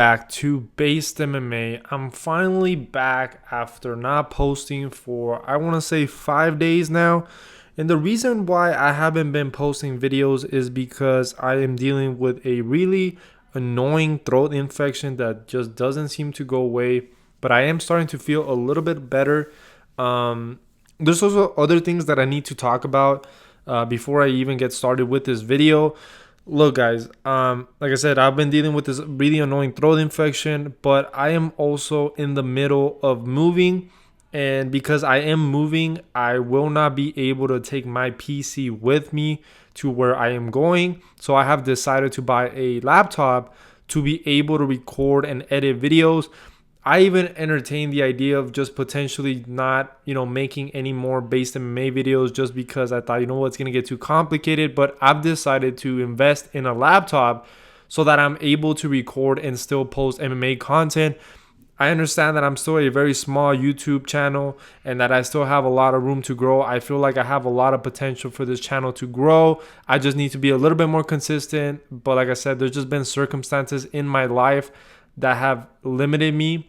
Back to Based MMA. I'm finally back after not posting for I want to say 5 days now. And the reason why I haven't been posting videos is because I am dealing with a really annoying throat infection that just doesn't seem to go away, but I am starting to feel a little bit better. There's also other things that I need to talk about before I even get started with this video. Look, guys, like I said, I've been dealing with this really annoying throat infection, but I am also in the middle of moving. And because I am moving, I will not be able to take my PC with me to where I am going. So I have decided to buy a laptop to be able to record and edit videos. I even entertained the idea of just potentially not, making any more based MMA videos just because I thought, it's going to get too complicated. But I've decided to invest in a laptop so that I'm able to record and still post MMA content. I understand that I'm still a very small YouTube channel and that I still have a lot of room to grow. I feel like I have a lot of potential for this channel to grow. I just need to be a little bit more consistent. But like I said, there's just been circumstances in my life that have limited me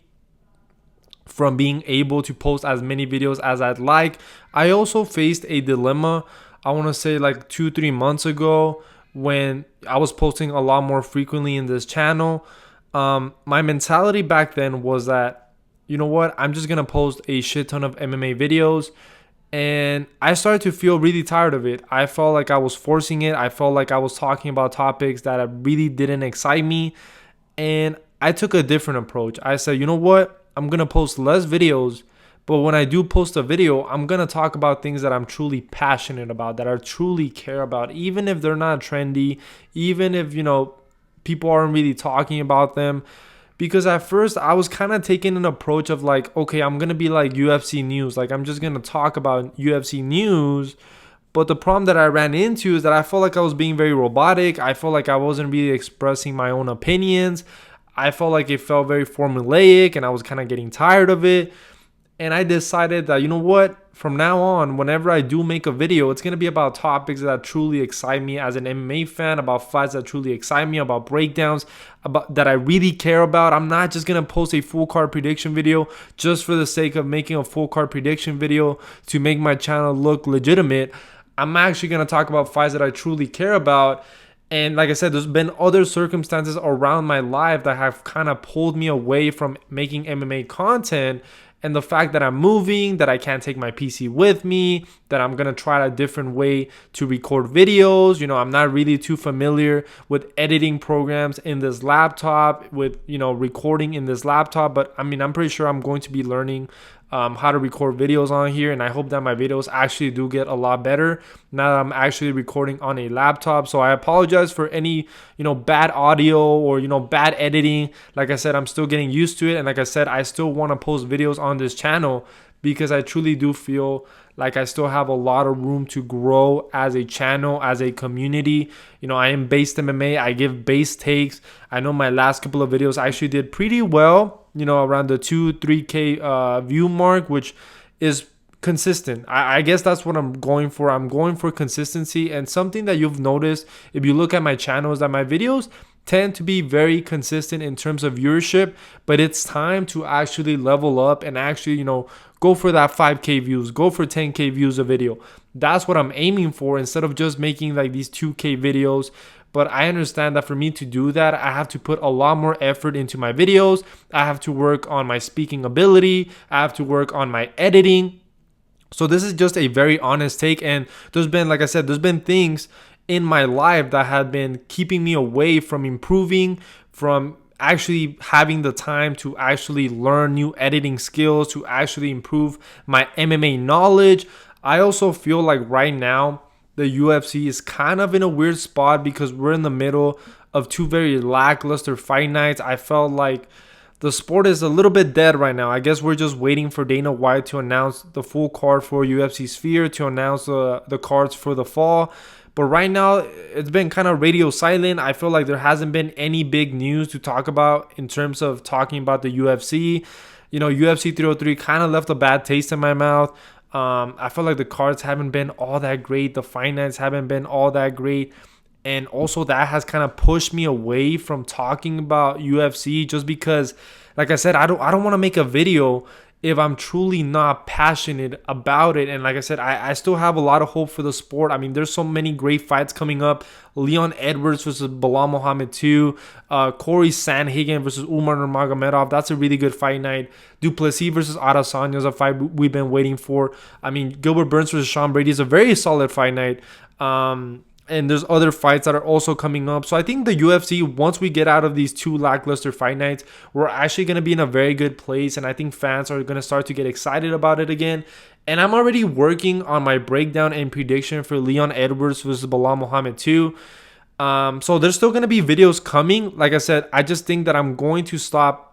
from being able to post as many videos as I'd like. I also faced a dilemma, I want to say like 2-3 months ago, when I was posting a lot more frequently in this channel. My mentality back then was that, you know what, I'm just going to post a shit ton of MMA videos. And I started to feel really tired of it. I felt like I was forcing it. I felt like I was talking about topics that really didn't excite me. And I took a different approach. I said, you know what? I'm going to post less videos, but when I do post a video, I'm going to talk about things that I'm truly passionate about, that I truly care about, even if they're not trendy, even if, people aren't really talking about them. Because at first I was kind of taking an approach of like, okay, I'm going to be like UFC news. Like I'm just going to talk about UFC news. But the problem that I ran into is that I felt like I was being very robotic. I felt like I wasn't really expressing my own opinions. I felt like it felt very formulaic and I was kind of getting tired of it. And I decided that, you know what, from now on, whenever I do make a video, it's going to be about topics that truly excite me as an MMA fan, about fights that truly excite me, about breakdowns about that I really care about. I'm not just going to post a full card prediction video just for the sake of making a full card prediction video to make my channel look legitimate. I'm actually going to talk about fights that I truly care about. And like I said, there's been other circumstances around my life that have kind of pulled me away from making MMA content. And the fact that I'm moving, that I can't take my PC with me, that I'm going to try a different way to record videos. I'm not really too familiar with editing programs in this laptop, with, recording in this laptop. But I'm pretty sure I'm going to be learning how to record videos on here, and I hope that my videos actually do get a lot better now that I'm actually recording on a laptop. So I apologize for any bad audio or bad editing. Like I said, I'm still getting used to it, and like I said, I still want to post videos on this channel because I truly do feel like I still have a lot of room to grow as a channel, as a community. I am Based MMA. I give base takes. I know my last couple of videos actually did pretty well, around the 2-3K view mark, which is consistent. I guess that's what I'm going for. I'm going for consistency. And something that you've noticed if you look at my channel is that my videos tend to be very consistent in terms of viewership, but it's time to actually level up and actually, go for that 5K views, go for 10K views a video. That's what I'm aiming for instead of just making like these 2K videos. But I understand that for me to do that, I have to put a lot more effort into my videos. I have to work on my speaking ability. I have to work on my editing. So this is just a very honest take. And there's been, like I said, there's been things in my life that have been keeping me away from improving, from actually having the time to actually learn new editing skills, to actually improve my MMA knowledge. I also feel like right now the UFC is kind of in a weird spot because we're in the middle of two very lackluster fight nights. I felt like the sport is a little bit dead right now. I guess we're just waiting for Dana White to announce the full card for UFC Sphere, to announce the cards for the fall. But right now, it's been kind of radio silent. I feel like there hasn't been any big news to talk about in terms of talking about the UFC. UFC 303 kind of left a bad taste in my mouth. I feel like the cards haven't been all that great. The fight nights haven't been all that great. And also that has kind of pushed me away from talking about UFC, just because, like I said, I don't want to make a video if I'm truly not passionate about it. And like I said, I still have a lot of hope for the sport. I mean, there's so many great fights coming up. Leon Edwards versus Bilal Muhammad 2, Corey Sandhagen versus Umar Nurmagomedov. That's a really good fight night. Duplessis versus Adesanya is a fight we've been waiting for. I mean, Gilbert Burns versus Sean Brady is a very solid fight night. And there's other fights that are also coming up. So I think the UFC, once we get out of these two lackluster fight nights, we're actually going to be in a very good place. And I think fans are going to start to get excited about it again. And I'm already working on my breakdown and prediction for Leon Edwards versus Bilal Muhammad 2. So there's still going to be videos coming. Like I said, I just think that I'm going to stop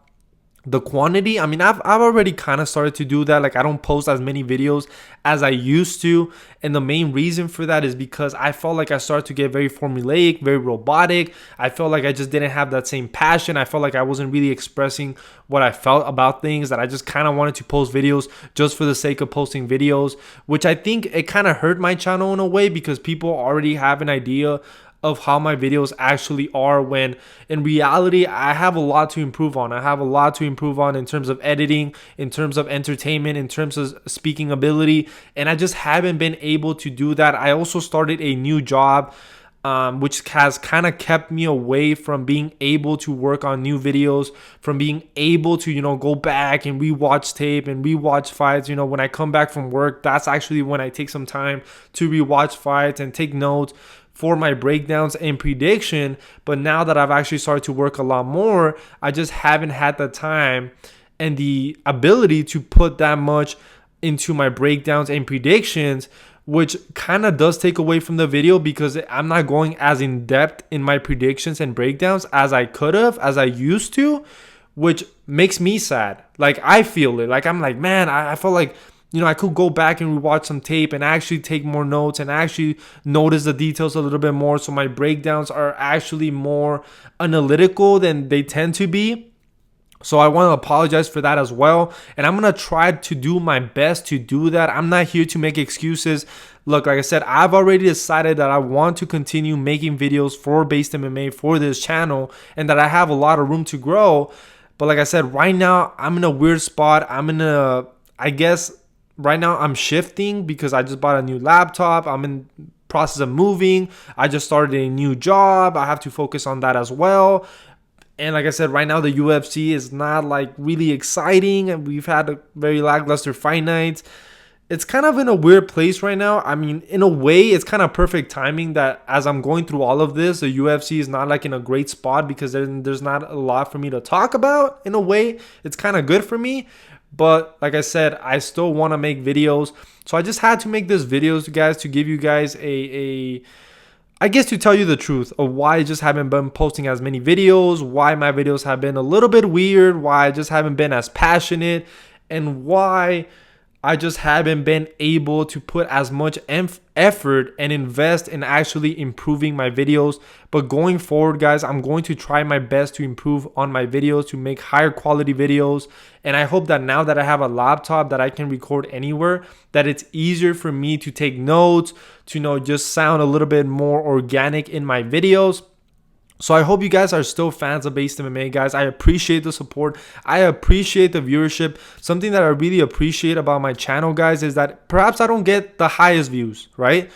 the quantity. I mean, I've already kind of started to do that. Like, I don't post as many videos as I used to, and the main reason for that is because I felt like I started to get very formulaic, very robotic. I felt like I just didn't have that same passion. I felt like I wasn't really expressing what I felt about things, that I just kind of wanted to post videos just for the sake of posting videos, which I think it kind of hurt my channel in a way, because people already have an idea of how my videos actually are, when in reality I have a lot to improve on. I have a lot to improve on in terms of editing, in terms of entertainment, in terms of speaking ability, and I just haven't been able to do that. I also started a new job, which has kind of kept me away from being able to work on new videos, from being able to, go back and rewatch tape and rewatch fights. When I come back from work, that's actually when I take some time to rewatch fights and take notes for my breakdowns and prediction. But now that I've actually started to work a lot more, I just haven't had the time and the ability to put that much into my breakdowns and predictions, which kind of does take away from the video, because I'm not going as in depth in my predictions and breakdowns as I could have, as I used to, which makes me sad. Like, I feel it. Like, I'm like, man, I feel like, I could go back and rewatch some tape and actually take more notes and actually notice the details a little bit more. So my breakdowns are actually more analytical than they tend to be. So I want to apologize for that as well. And I'm going to try to do my best to do that. I'm not here to make excuses. Look, like I said, I've already decided that I want to continue making videos for BasedMMA, for this channel, and that I have a lot of room to grow. But like I said, right now, I'm in a weird spot. Right now I'm shifting because I just bought a new laptop. I'm in process of moving. I just started a new job. I have to focus on that as well. And like I said, right now the UFC is not like really exciting, and we've had a very lackluster fight nights. It's kind of in a weird place right now. I mean, in a way, it's kind of perfect timing that as I'm going through all of this, the UFC is not like in a great spot, because there's not a lot for me to talk about. In a way, it's kind of good for me. But like I said, I still want to make videos. So I just had to make this videos, guys, to give you guys I guess to tell you the truth of why I just haven't been posting as many videos, why my videos have been a little bit weird, why I just haven't been as passionate, and why I just haven't been able to put as much effort and invest in actually improving my videos. But going forward, guys, I'm going to try my best to improve on my videos, to make higher quality videos. And I hope that now that I have a laptop that I can record anywhere, that it's easier for me to take notes, to just sound a little bit more organic in my videos. So I hope you guys are still fans of BasedMMA, guys. I appreciate the support. I appreciate the viewership. Something that I really appreciate about my channel, guys, is that perhaps I don't get the highest views, right?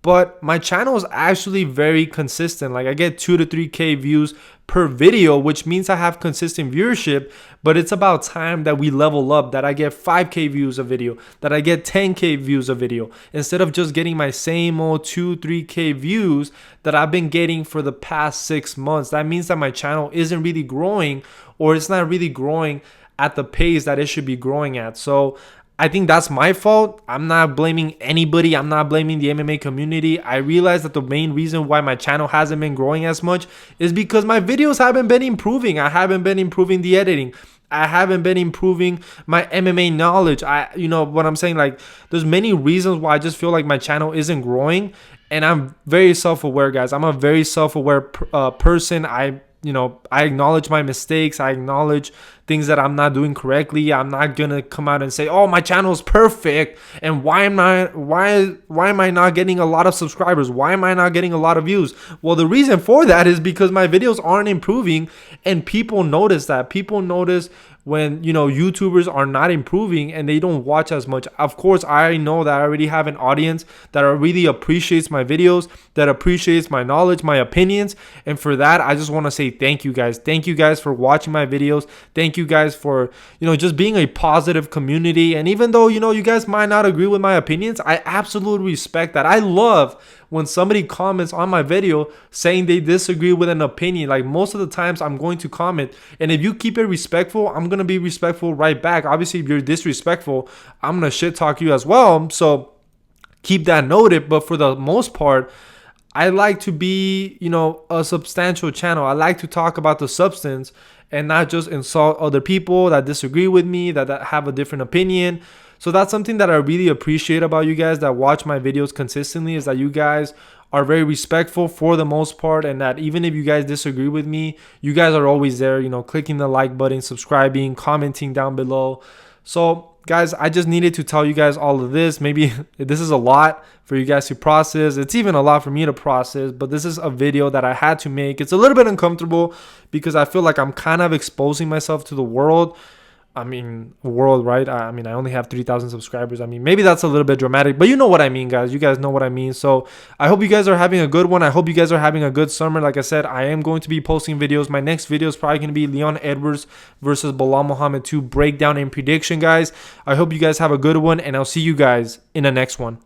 But my channel is actually very consistent. Like, I get 2 to 3K views per video, which means I have consistent viewership. But it's about time that we level up, that I get 5K views a video, that I get 10K views a video, instead of just getting my same old 2, 3K views that I've been getting for the past 6 months. That means that my channel isn't really growing, or it's not really growing at the pace that it should be growing at. So I think that's my fault. I'm not blaming anybody. I'm not blaming the MMA community. I realize that the main reason why my channel hasn't been growing as much is because my videos haven't been improving. I haven't been improving the editing. I haven't been improving my MMA knowledge. What I'm saying, like, there's many reasons why I just feel like my channel isn't growing. And I'm very self-aware, guys. I'm a very self-aware person. I acknowledge my mistakes. I acknowledge things that I'm not doing correctly. I'm not gonna come out and say, oh, my channel is perfect, and why am I not getting a lot of subscribers? Why am I not getting a lot of views? Well, the reason for that is because my videos aren't improving, and people notice that. People notice when, you know, YouTubers are not improving and they don't watch as much. Of course, I know that I already have an audience that really appreciates my videos, that appreciates my knowledge, my opinions. And for that, I just want to say thank you guys. Thank you guys for watching my videos. Thank you guys for, you know, just being a positive community. And even though, you know, you guys might not agree with my opinions, I absolutely respect that. I love when somebody comments on my video saying they disagree with an opinion. Like, most of the times I'm going to comment, and if you keep it respectful, I'm going to be respectful right back. Obviously, if you're disrespectful, I'm going to shit talk you as well. So keep that noted. But for the most part, I like to be, you know, a substantial channel. I like to talk about the substance and not just insult other people that disagree with me, that have a different opinion. So that's something that I really appreciate about you guys that watch my videos consistently, is that you guys are very respectful for the most part, and that even if you guys disagree with me, you guys are always there, you know, clicking the like button, subscribing, commenting down below. So guys, I just needed to tell you guys all of this. Maybe this is a lot for you guys to process. It's even a lot for me to process, but this is a video that I had to make. It's a little bit uncomfortable because I feel like I'm kind of exposing myself to the world. I mean, world, right? I mean, I only have 3,000 subscribers. I mean, maybe that's a little bit dramatic, but you know what I mean, guys. You guys know what I mean. So I hope you guys are having a good one. I hope you guys are having a good summer. Like I said, I am going to be posting videos. My next video is probably going to be Leon Edwards versus Belal Muhammad 2 breakdown and prediction, guys. I hope you guys have a good one, and I'll see you guys in the next one.